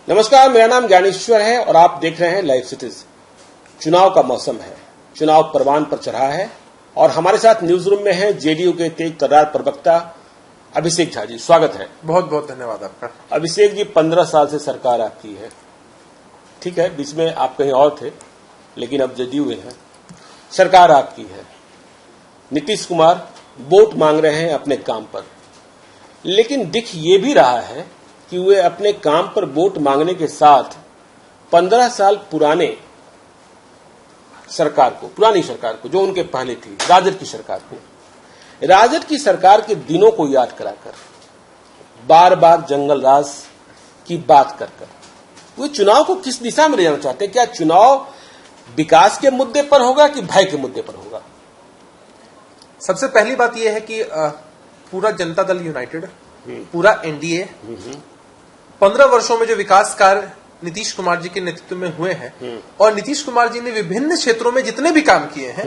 नमस्कार, मेरा नाम ज्ञानेश्वर है और आप देख रहे हैं लाइव सिटीज। चुनाव का मौसम है, चुनाव परवान पर चढ़ा है और हमारे साथ न्यूज रूम में है जेडीयू के तेज तर्रार प्रवक्ता अभिषेक झा जी। स्वागत है। बहुत बहुत धन्यवाद आपका। अभिषेक जी, 15 साल से सरकार आपकी है, ठीक है, बीच में आप कहीं और थे लेकिन अब जेडीयू में है, सरकार आपकी है। नीतीश कुमार वोट मांग रहे हैं अपने काम पर, लेकिन दिख ये भी रहा है कि वे अपने काम पर वोट मांगने के साथ 15 साल पुरानी सरकार को जो उनके पहले थी, राजद की सरकार के दिनों को याद कराकर, बार बार जंगल राज की बात कर वे चुनाव को किस दिशा में ले जाना चाहते हैं? क्या चुनाव विकास के मुद्दे पर होगा कि भय के मुद्दे पर होगा? सबसे पहली बात यह है कि पूरा जनता दल यूनाइटेड, पूरा एनडीए 15 वर्षों में जो विकास कार्य नीतीश कुमार जी के नेतृत्व में हुए हैं और नीतीश कुमार जी ने विभिन्न क्षेत्रों में जितने भी काम किए हैं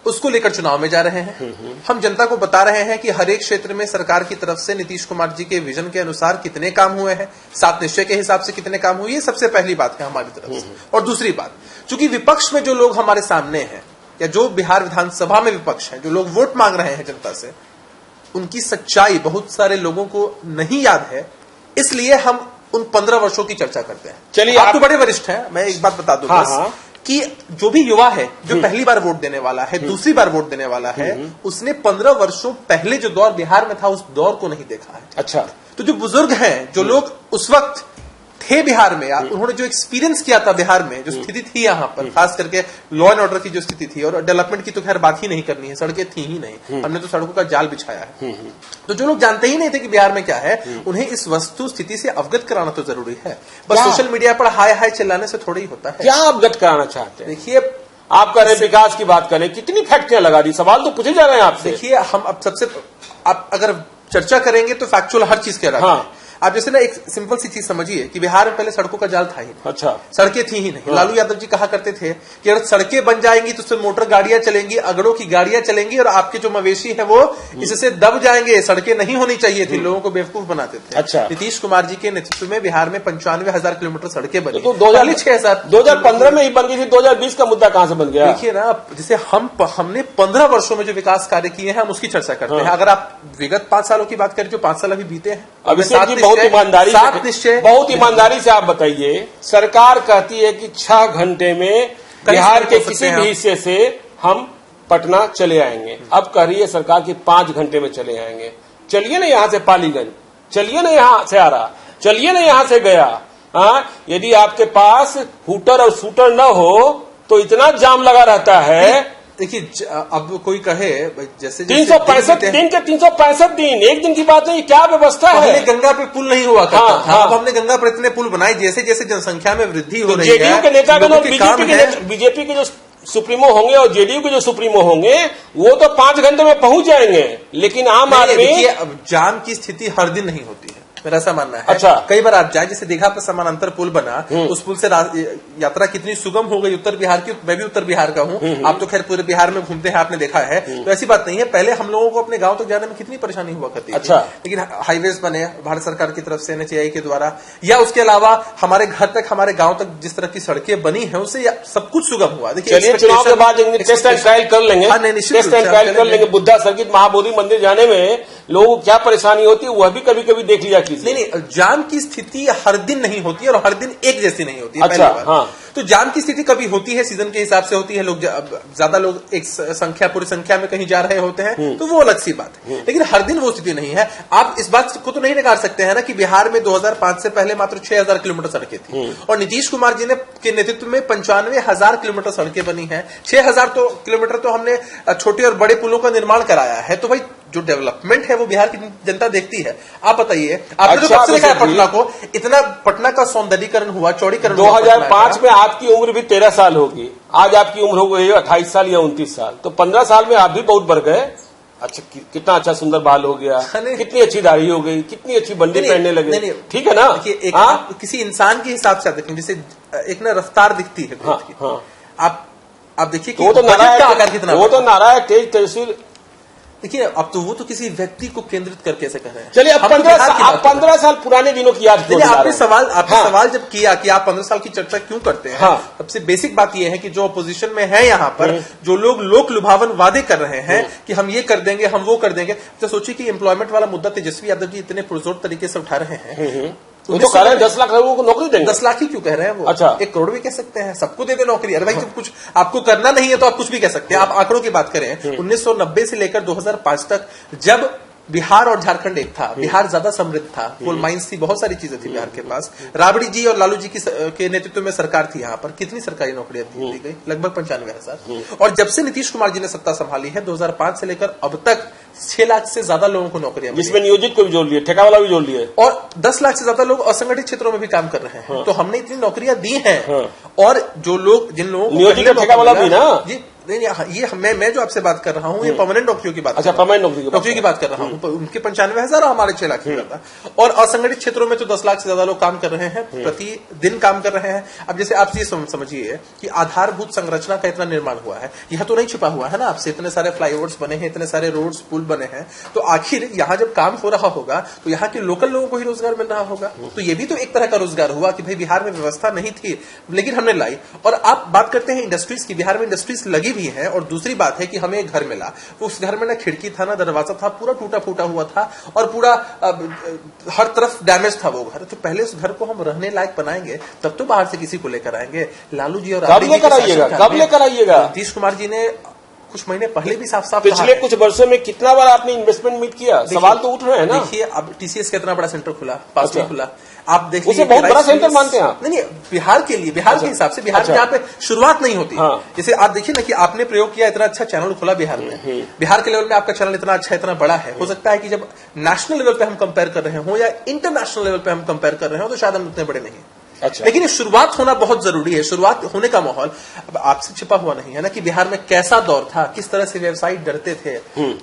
उसको लेकर चुनाव में जा रहे हैं। हम जनता को बता रहे हैं कि हर एक क्षेत्र में सरकार की तरफ से नीतीश कुमार जी के विजन के अनुसार कितने काम हुए हैं, 7 निश्चय के हिसाब से कितने काम हुए, ये सबसे पहली बात है हमारी तरफ से। और दूसरी बात, चूंकि विपक्ष में जो लोग हमारे सामने हैं या जो बिहार विधानसभा में विपक्ष है, जो लोग वोट मांग रहे हैं जनता से, उनकी सच्चाई बहुत सारे लोगों को नहीं याद है, इसलिए हम उन 15 वर्षों की चर्चा करते हैं। चलिए, आप तो बड़े वरिष्ठ हैं, मैं एक बात बता दूं बस कि जो भी युवा है जो पहली बार वोट देने वाला है, दूसरी बार वोट देने वाला है, उसने 15 वर्षों पहले जो दौर बिहार में था उस दौर को नहीं देखा है। अच्छा, तो जो बुजुर्ग हैं, जो लोग उस वक्त थे बिहार में, उन्होंने जो एक्सपीरियंस किया था बिहार में, जो स्थिति थी यहाँ पर, खास करके लॉ एंड ऑर्डर की जो स्थिति थी, और डेवलपमेंट की तो खैर बात ही नहीं करनी है, सड़कें थी ही नहीं, हमने तो सड़कों का जाल बिछाया है। तो जो लोग जानते ही नहीं थे कि बिहार में क्या है, उन्हें इस वस्तु स्थिति से अवगत कराना तो जरूरी है। बस सोशल मीडिया पर हाय हाय चिल्लाने से थोड़ा ही होता है। क्या अवगत कराना चाहते हैं? देखिए, आप कह रहे हैं विकास की बात करें, कितनी फैक्ट्रियां लगा दी, सवाल तो पूछे जा रहे हैं आपसे। देखिए, हम अब सबसे आप अगर चर्चा करेंगे तो फैक्चुअल हर चीज कह रहा है। आप जैसे ना एक सिंपल सी चीज समझिए कि बिहार में पहले सड़कों का जाल था ही नहीं। अच्छा, सड़कें थी ही नहीं। लालू यादव जी कहा करते थे कि अगर सड़कें बन जाएंगी तो उससे मोटर गाड़ियां चलेंगी, अगड़ों की गाड़ियां चलेंगी और आपके जो मवेशी है वो इससे दब जाएंगे, सड़कें नहीं होनी चाहिए थी, लोगों को बेवकूफ बनाते थे। अच्छा, नीतीश कुमार जी के नेतृत्व में बिहार में 95,000 किलोमीटर सड़कें बनी। तो 2015 में ही बन गई थी, 2020 का मुद्दा कहां से बन गया? देखिए ना, जैसे हमने 15 वर्षों में जो विकास कार्य किए हैं हम उसकी चर्चा करते हैं। अगर आप विगत 5 सालों की बात करें, जो 5 साल अभी बीते हैं, अभिषेक जी बहुत ईमानदारी से आप बताइए। सरकार कहती है कि 6 घंटे में बिहार के किसी भी हिस्से से हम पटना चले आएंगे। अब कह रही है सरकार की 5 घंटे में चले आएंगे। चलिए ना यहाँ से पालीगंज, चलिए ना यहाँ से आरा, चलिए ना यहाँ से गया। यदि आपके पास हूटर और शूटर न हो तो इतना जाम लगा रहता है। देखिए, अब कोई कहे जैसे 365 दिन के 365 दिन, एक दिन की बात नहीं, क्या व्यवस्था है? पहले गंगा पे पुल नहीं हुआ करता था, अब हमने गंगा पर इतने पुल बनाए। जैसे जैसे जनसंख्या में वृद्धि हो रही है, जेडीयू के नेतागण और बीजेपी के जो सुप्रीमो होंगे और जेडीयू के जो सुप्रीमो होंगे वो तो 5 घंटे में पहुंच जाएंगे, लेकिन आम आदमी। जाम की स्थिति हर दिन नहीं होती है, मेरा ऐसा मानना है। अच्छा, कई बार आप जाए, जैसे दीघा पर समानांतर पुल बना, उस पुल से यात्रा कितनी सुगम हो गई उत्तर बिहार की। मैं भी उत्तर बिहार का हूँ, आप तो खैर पूरे बिहार में घूमते हैं, आपने देखा है, तो ऐसी बात नहीं है। पहले हम लोगों को अपने गांव तक जाने में कितनी परेशानी हुआ करती थी। अच्छा, लेकिन हाईवेज बने भारत सरकार की तरफ से, एनएचएआई के द्वारा, या उसके अलावा हमारे घर तक, हमारे गांव तक जिस तरह की सड़कें बनी है, उससे सब कुछ सुगम हुआ। देखिए, चुनाव के बाद टेस्ट एंड ट्रायल कर लेंगे, टेस्ट एंड ट्रायल कर लेंगे। बुद्धा सर्किट महाबोधि मंदिर जाने में लोगों को क्या परेशानी होती है वह भी कभी कभी देख लिया कीजिए। नहीं, जाम की स्थिति हर दिन नहीं होती और हर दिन एक जैसी नहीं होती है। अच्छा, हाँ। तो जाम की स्थिति कभी होती है, सीजन के हिसाब से होती है, लोग ज्यादा लोग एक पूरी संख्या में कहीं जा रहे होते हैं, तो वो अलग सी बात है। लेकिन हर दिन वो स्थिति नहीं है। आप इस बात को तो नहीं नकार सकते हैं ना कि बिहार में 2005 से पहले मात्र 6,000 किलोमीटर सड़कें थी और नीतीश कुमार जी के नेतृत्व में 95,000 किलोमीटर सड़कें बनी है। 6,000 किलोमीटर तो हमने छोटे और बड़े पुलों का निर्माण कराया है। तो भाई, जो डेवलपमेंट है वो बिहार की जनता देखती है। आप बताइए, आपने जो कब से देखा है पटना को? इतना पटना का सौंदर्यीकरण हुआ, चौड़ीकरण 2005 में आपकी उम्र भी 13 साल होगी, आज आपकी उम्र हो गई 28 साल या 29 साल, तो 15 साल में आप भी बहुत बढ़ गए। अच्छा, कितना अच्छा सुंदर बाल हो गया, कितनी अच्छी दाढ़ी हो गई, कितनी अच्छी बंडी पहनने लगे। ठीक है ना? देखिए, किसी इंसान के हिसाब से आप देखें, जैसे एक ना रफ्तार दिखती है ग्रोथ की। आप देखिए कि वो तो नारा है तेज तेजस्वी देखिए, अब तो वो तो किसी व्यक्ति को केंद्रित करके ऐसे कह रहे हैं। चलिए, अब 15 साल पुराने दिनों की याद आपने सवाल जब किया कि आप 15 साल की चर्चा क्यों करते हैं, सबसे बेसिक बात यह है कि जो अपोजिशन में है यहाँ पर, जो लोग लोक लुभावन वादे कर रहे हैं कि हम ये कर देंगे, हम वो कर देंगे, तो सोचिए कि एम्प्लॉयमेंट वाला मुद्दा तेजस्वी यादव जी इतने पुरजोर तरीके से उठा रहे हैं। वो तो कह रहे हैं 10 लाख लोगों को नौकरी देंगे। 10 लाख ही क्यों कह रहे हैं वो? अच्छा, 1 करोड़ भी कह सकते हैं, सबको दे दे नौकरी। अरे भाई, जब कुछ आपको करना नहीं है तो आप कुछ भी कह सकते हैं। आप आंकड़ों की बात करें, 1990 से लेकर 2005 तक जब बिहार और झारखंड एक था, बिहार ज्यादा समृद्ध था, कोल माइंस थी, बहुत सारी चीजें थी बिहार के पास। राबड़ी जी और लालू जी के नेतृत्व में सरकार थी यहाँ पर। कितनी सरकारी नौकरियां दी गई? लगभग 95,000। और जब से नीतीश कुमार जी ने सत्ता संभाली है 2005 से लेकर अब तक 6 लाख से ज्यादा लोगों को नौकरियां, जिसमें नियोजित को भी जोड़ लिए, ठेका वाला भी जोड़ लिए, और 10 लाख से ज्यादा लोग असंगठित क्षेत्रों में भी काम कर रहे हैं। तो हमने इतनी नौकरियां दी हैं। और जो लोग, जिन लोगों को नियोजित ठेका वाला भी ना, नहीं, ये मैं जो आपसे बात कर रहा हूँ, ये परमानेंट नौकरियों की बात। अच्छा, परमानेंट नौकरी की बात कर रहा हूँ। उनके 95,000 और हमारे 6 लाख की बात। और असंगठित क्षेत्रों में तो 10 लाख से ज्यादा लोग काम कर रहे हैं, प्रतिदिन काम कर रहे हैं। अब जैसे आप ये समझिए कि आधारभूत संरचना का इतना निर्माण हुआ है, यह तो नहीं छिपा हुआ है ना आपसे। इतने सारे फ्लाईओवर्स बने हैं, इतने सारे रोड्स पुल बने हैं, तो आखिर यहाँ जब काम हो रहा होगा तो यहाँ के लोकल लोगों को ही रोजगार मिल रहा होगा। तो ये भी तो एक तरह का रोजगार हुआ कि भाई बिहार में व्यवस्था नहीं थी लेकिन हमने लाई। और आप बात करते हैं इंडस्ट्रीज की, बिहार में इंडस्ट्रीज लगी भी है। और दूसरी बात है कि हमें एक घर मिला, उस घर में ना खिड़की था, ना दरवाजा था, पूरा टूटा फूटा हुआ था और पूरा हर तरफ डैमेज था वो घर। तो पहले उस घर को हम रहने लायक बनाएंगे, तब तो बाहर से किसी को लेकर आएंगे। लालू जी और कब लेकर आइएगा? नीतीश कुमार जी ने कुछ महीने पहले भी साफ पिछले कुछ वर्षों में कितना बार आपने इन्वेस्टमेंट मीट किया? सवाल तो उठ रहे हैं ना। देखिए, अब टीसीएस का इतना बड़ा सेंटर खुला, पास में खुला, आप देख उसे बहुत बड़ा सेंटर मानते हैं आप? नहीं, बिहार के लिए, बिहार के हिसाब से, बिहार में यहाँ पे शुरुआत नहीं होती। जैसे आप देखिए ना कि आपने प्रयोग किया, इतना अच्छा चैनल खुला बिहार में, बिहार के लेवल में आपका चैनल इतना अच्छा, इतना बड़ा है। हो सकता है कि जब नेशनल लेवल पे हम कंपेयर कर रहे हो या इंटरनेशनल लेवल पे हम कंपेयर कर रहे हो तो शायद हम उतने बड़े नहीं। अच्छा। लेकिन ये शुरुआत होना बहुत जरूरी है। शुरुआत होने का माहौल अब आपसे छिपा हुआ नहीं है ना कि बिहार में कैसा दौर था, किस तरह से व्यवसायी डरते थे।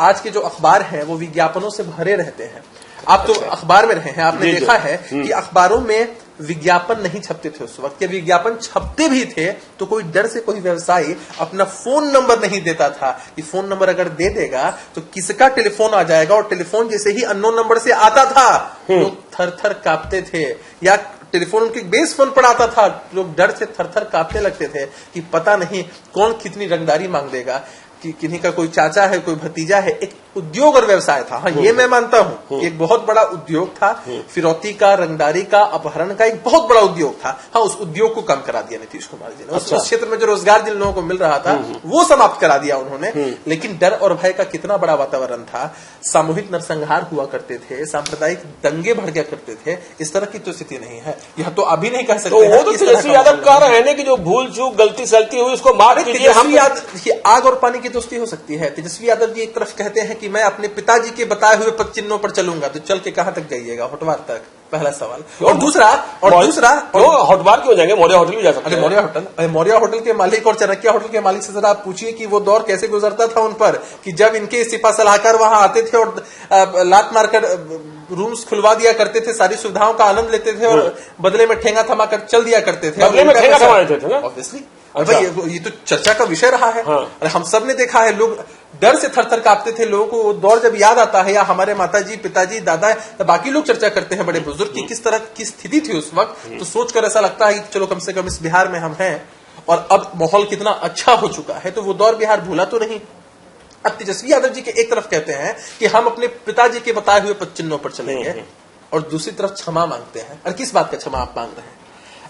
आज के जो अखबार हैं वो विज्ञापनों से भरे रहते हैं। आप तो अखबार में रहे हैं, आपने देखा है कि अखबारों में विज्ञापन नहीं छपते थे उस वक्त, या विज्ञापन छपते भी थे तो कोई डर से कोई व्यवसायी अपना फोन नंबर नहीं देता था कि फोन नंबर अगर दे देगा तो किसका टेलीफोन आ जाएगा। और टेलीफोन जैसे ही अननोन नंबर से आता था लोग थर थर कांपते थे, या टेलीफोन उनके बेस फोन पर आता था, लोग डर से थर थर कांपने लगते थे कि पता नहीं कौन कितनी रंगदारी मांग देगा, कि किन्हीं का कोई चाचा है, कोई भतीजा है। एक उद्योग और व्यवसाय था। हाँ, ये मैं मानता हूँ, एक बहुत बड़ा उद्योग था। फिरौती का, रंगदारी का, अपहरण का एक बहुत बड़ा उद्योग था। हाँ, उस उद्योग को कम करा दिया नीतीश कुमार जी ने। उस क्षेत्र में जो रोजगार जिन लोगों को मिल रहा था वो समाप्त करा दिया उन्होंने। लेकिन डर और भय का कितना बड़ा वातावरण था। सामूहिक नरसंहार हुआ करते थे, सांप्रदायिक दंगे भड़का करते थे। इस तरह की तो स्थिति नहीं है। यह तो अभी नहीं कह सकते। तो वो तो तेजस्वी यादव कह रहे हैं कि जो भूल चूक गलती सलती हुई उसको माफ कीजिए। हम आग और पानी की दोस्ती हो सकती है। तेजस्वी यादव जी एक तरफ कहते हैं कि मैं अपने पिताजी के बताए हुए पद चिन्हों पर चलूंगा, तो चल के कहां तक जाइएगा? होटवार तक, पहला सवाल। और दूसरा होटवार क्यों जाएंगे? मौर्या होटल भी जा सकते हैं। मौर्या होटल के मालिक और चाणक्य होटल के मालिक से जरा आप पूछिए कि वो दौर कैसे गुजरता था उन पर, कि जब इनके इस्तीफा सलाहकार वहां आते थे और लात मारकर रूम्स खुलवा दिया करते थे, सारी सुविधाओं का आनंद लेते थे और बदले में ठेंगा थमाकर चल दिया करते थे। बदले में ठेंगा थमा देते थे ना, ऑब्वियसली। अच्छा। ये तो चर्चा का विषय रहा है। हाँ। हम सब ने देखा है, लोग डर से थर थर कांपते थे। लोगों को वो दौर जब याद आता है, या हमारे माताजी, पिताजी, दादा, तो बाकी लोग चर्चा करते हैं, बड़े बुजुर्ग की किस तरह की स्थिति थी उस वक्त, तो सोचकर ऐसा लगता है कि चलो कम से कम इस बिहार में हम हैं और अब माहौल कितना अच्छा हो चुका है। तो वो दौर बिहार भूला तो नहीं। अब तेजस्वी यादव जी के एक तरफ कहते हैं कि हम अपने पिताजी के बताए हुए पद चिन्हों पर चलेंगे, और दूसरी तरफ क्षमा मांगते हैं। और किस बात का क्षमा आप मांग रहे हैं?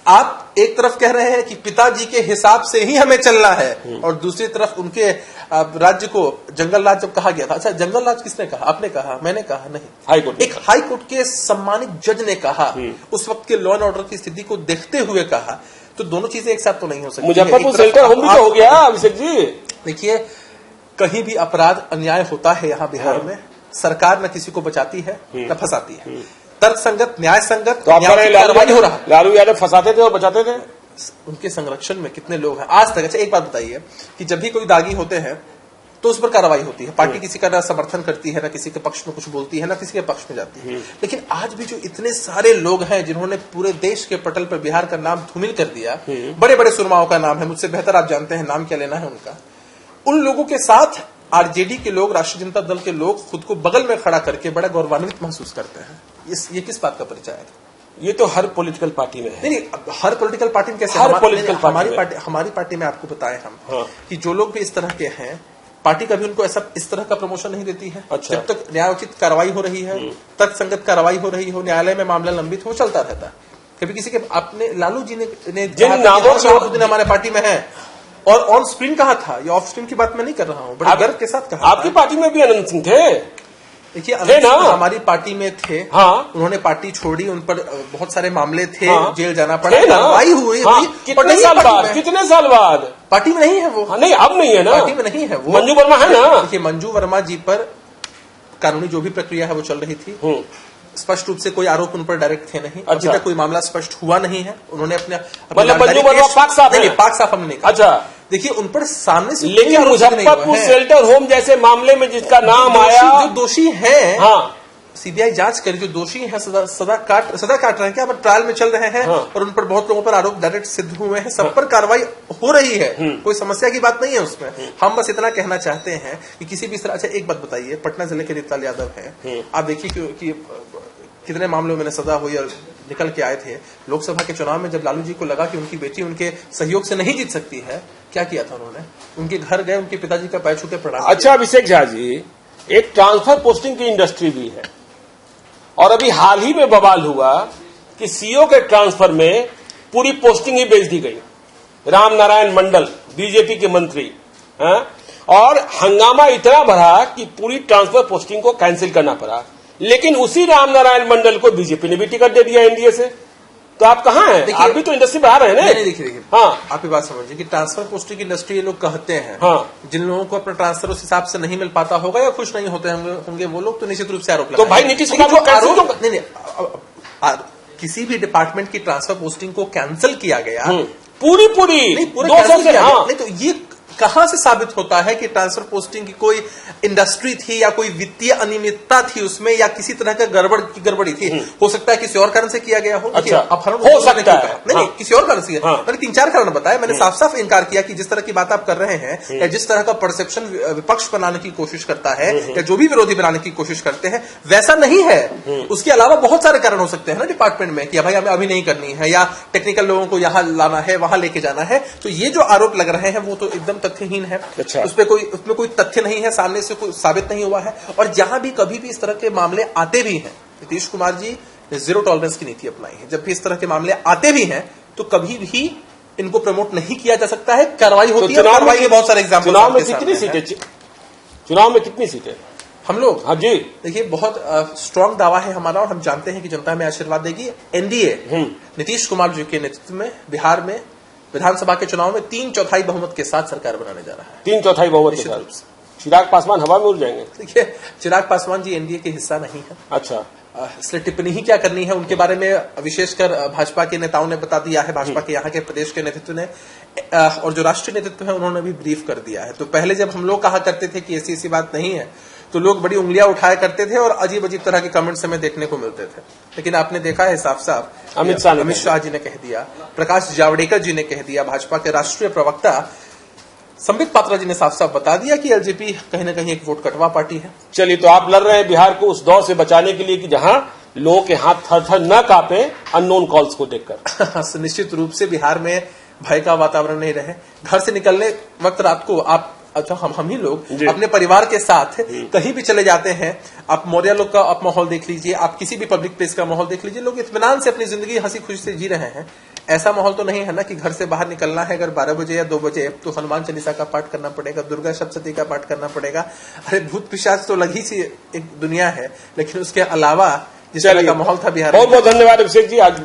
आप एक तरफ कह रहे हैं कि पिताजी के हिसाब से ही हमें चलना है, और दूसरी तरफ उनके राज्य को जंगल राज जब कहा गया था। अच्छा, जंगल राज किसने कहा? आपने कहा? मैंने कहा? नहीं, हाईकोर्ट। एक हाईकोर्ट के सम्मानित जज ने कहा, उस वक्त के लॉ एंड ऑर्डर की स्थिति को देखते हुए कहा। तो दोनों चीजें एक साथ तो नहीं हो सकती। मुजफ्फरपुर शेल्टर होम भी तो हो गया अभिषेक जी। देखिए, कहीं भी अपराध अन्याय होता है यहाँ बिहार में, सरकार न किसी को बचाती है न फंसाती है। तर्क संगत, न्याय संगत कार्रवाई हो रहा है। लालू यादव फंसाते थे और बचाते थे। उनके संरक्षण में कितने लोग हैं आज तक? अच्छा, एक बात बताइए कि जब भी कोई दागी होते हैं तो उस पर कार्रवाई होती है। पार्टी किसी का ना समर्थन करती है, ना किसी के पक्ष में कुछ बोलती है, ना किसी के पक्ष में जाती है। लेकिन आज भी जो इतने सारे लोग हैं जिन्होंने पूरे देश के पटल पर बिहार का नाम धूमिल कर दिया, बड़े बड़े सुरमाओं का नाम है, मुझसे बेहतर आप जानते हैं नाम क्या लेना है उनका। उन लोगों के साथ आरजेडी के लोग, राष्ट्रीय जनता दल के लोग खुद को बगल में खड़ा करके बड़ा गौरवान्वित महसूस करते हैं। ये किस बात का परिचय है? ये तो हर पॉलिटिकल पार्टी में है। नहीं, हर पॉलिटिकल पार्टी में कैसे? हमारी पार्टी में आपको बताएं हम, हाँ। कि जो लोग भी इस तरह के हैं, पार्टी कभी उनको ऐसा इस तरह का प्रमोशन नहीं देती है। अच्छा। जब तक न्यायोचित कार्रवाई हो रही है, तर्क संगत कार्रवाई हो रही हो, न्यायालय में मामला लंबित हो, चलता रहता है। कभी किसी के आपने लालू जी ने जिन नामों से हमारे पार्टी में है, और ऑन स्क्रीन कहा था, ये ऑफ स्क्रीन की बात मैं नहीं कर रहा हूँ, बड़े गर्व के साथ कहा। आपकी पार्टी में भी अनंत सिंह थे। देखिए, अनंत सिंह हमारी पार्टी में थे। हाँ। उन्होंने पार्टी छोड़ी, उन पर बहुत सारे मामले थे। हाँ। जेल जाना पड़ा, कार्रवाई हुई। हाँ। कितने साल बाद पार्टी में नहीं है वो। हाँ, नहीं, अब नहीं है ना, पार्टी में नहीं है वो। मंजू वर्मा है ना। देखिए, मंजू वर्मा जी पर कानूनी जो भी प्रक्रिया है वो चल रही थी। स्पष्ट रूप से कोई आरोप उन पर डायरेक्ट थे नहीं। अभी तक कोई मामला स्पष्ट हुआ नहीं है। उन्होंने मतलब मंजू वर्मा पाक साफ है? पाक साफ हमने नहीं कहा। अच्छा, देखिए, उन पर सामने से, लेकिन मुजफ्फरपुर शेल्टर होम जैसे मामले में जिसका नाम आया, जो दोषी है, हाँ, सीबीआई जांच करे, जो दोषी हैं, सजा काट रहे हैं क्या, पर ट्रायल में चल रहे हैं। हाँ। और उन पर बहुत लोगों पर आरोप डायरेक्ट सिद्ध हुए हैं। सब पर कार्रवाई हो रही है, कोई समस्या की बात नहीं है उसमें। हम बस इतना कहना चाहते हैं कि किसी भी तरह। अच्छा, एक बात बताइए, पटना जिले के रीताल यादव हैं, आप देखिए कि कितने मामलों में सजा हुई और निकल के आए थे। लोकसभा के चुनाव में जब लालू जी को लगा कि उनकी बेटी उनके सहयोग से नहीं जीत सकती है, क्या किया था उन्होंने? उनके घर गए, उनके पिताजी का पैर छू के प्रणाम। अच्छा अभिषेक झा जी, एक ट्रांसफर पोस्टिंग की इंडस्ट्री भी है, और अभी हाल ही में बवाल हुआ कि सीओ के ट्रांसफर में पूरी पोस्टिंग ही बेच दी गई। राम नारायण मंडल, बीजेपी के मंत्री, और हंगामा इतना बढ़ा कि पूरी ट्रांसफर पोस्टिंग को कैंसिल करना पड़ा। लेकिन उसी राम नारायण मंडल को बीजेपी ने भी टिकट दे दिया एनडीए से। तो आप कहाँ हैं? आप भी तो इंडस्ट्री बाहर है ना। नहीं, देखिए, हाँ, आप ये बात समझिए कि ट्रांसफर पोस्टिंग की इंडस्ट्री ये लोग कहते हैं। हाँ। जिन लोगों को अपना ट्रांसफर उस हिसाब से नहीं मिल पाता होगा या खुश नहीं होते होंगे वो लोग तो निश्चित रूप से आरोप तो भाई नीतीश कुमार को आरोप नहीं, किसी भी डिपार्टमेंट की ट्रांसफर पोस्टिंग को कैंसिल किया गया, पूरी 200 से। नहीं, तो ये कहां से साबित होता है कि ट्रांसफर पोस्टिंग की कोई इंडस्ट्री थी या कोई वित्तीय अनियमितता थी उसमें, या किसी तरह का गड़बड़ी थी? हो सकता है किसी और कारण से किया गया हो। अच्छा, अपहरण हो सकता है। नहीं, किसी और कारण से। मैंने 3-4 कारण बताया। मैंने साफ साफ इनकार किया कि जिस तरह की बात आप कर रहे हैं, या जिस तरह का परसेप्शन विपक्ष बनाने की कोशिश करता है, या जो भी विरोधी बनाने की कोशिश करते हैं, वैसा नहीं है। उसके अलावा बहुत सारे कारण हो सकते हैं ना डिपार्टमेंट में, कि भाई हमें अभी नहीं करनी है, या टेक्निकल लोगों को यहाँ लाना है, वहां लेके जाना है। तो ये जो आरोप लग रहे हैं वो तो एकदम तथ्यहीन है। अच्छा। उसमें कोई तथ्य नहीं है, सामने से कोई साबित नहीं हुआ है। और जहां भी कभी भी इस तरह के मामले आते भी हैं, नीतीश कुमार जी ने जीरो टॉलरेंस की नीति अपनाई है। जब भी इस तरह के मामले आते भी हैं तो कभी भी इनको प्रमोट नहीं किया जा सकता है। कार्रवाई होती है, कार्रवाई के बहुत सारे एग्जाम्पल। चुनाव में कितनी सीटें हम लोग? हाँ जी, देखिए, बहुत स्ट्रांग दावा है हमारा, और हम जानते हैं कि जनता हमें आशीर्वाद देगी। एनडीए नीतीश कुमार जी के नेतृत्व में बिहार में विधानसभा के चुनाव में 3/4 बहुमत के साथ सरकार बनाने जा रहा है। 3/4 बहुमत के साथ चिराग पासवान हवा में उड़ जाएंगे? देखिए, चिराग पासवान जी एनडीए के हिस्सा नहीं है। अच्छा, इसलिए टिप्पणी ही क्या करनी है उनके बारे में। विशेषकर भाजपा के नेताओं ने बता दिया है, भाजपा के यहाँ के प्रदेश के नेतृत्व ने, और जो राष्ट्रीय नेतृत्व है उन्होंने भी ब्रीफ कर दिया है। तो पहले जब हम लोग कहा करते थे कि ऐसी बात नहीं है, तो लोग बड़ी उंगलियां उठाया करते थे और अजीब अजीब तरह के कमेंट्स हमें देखने को मिलते थे। लेकिन आपने देखा है साफ साफ, अमित शाह जी ने कह दिया, प्रकाश जावड़ेकर जी ने कह दिया, भाजपा के राष्ट्रीय प्रवक्ता संबित पात्रा जी ने साफ साफ बता दिया कि एलजेपी कहीं ना कहीं एक वोट कटवा पार्टी है। चलिए, तो आप लड़ रहे हैं बिहार को उस दौर से बचाने के लिए कि जहां लोगों के हाथ थर थर न कांपे अननोन कॉल्स को देखकर। निश्चित रूप से बिहार में भय का वातावरण नहीं रहे। घर से निकलने वक्त रात को आप, अच्छा, हम ही लोग अपने परिवार के साथ कहीं भी चले जाते हैं। आप मौर्य लोग का आप माहौल देख लीजिए, आप किसी भी पब्लिक प्लेस का माहौल देख लीजिए, लोग इत्मीनान से अपनी जिंदगी हंसी खुशी से जी रहे हैं। ऐसा माहौल तो नहीं है ना कि घर से बाहर निकलना है अगर 12 बजे या 2 बजे तो हनुमान चालीसा का पाठ करना पड़ेगा, दुर्गा सप्तशती का पाठ करना पड़ेगा। अरे भूत पिशाच तो लगी सी एक दुनिया है, लेकिन उसके अलावा जिस तरह का माहौल था बिहार में। बहुत बहुत धन्यवाद अभिषेक जी। आज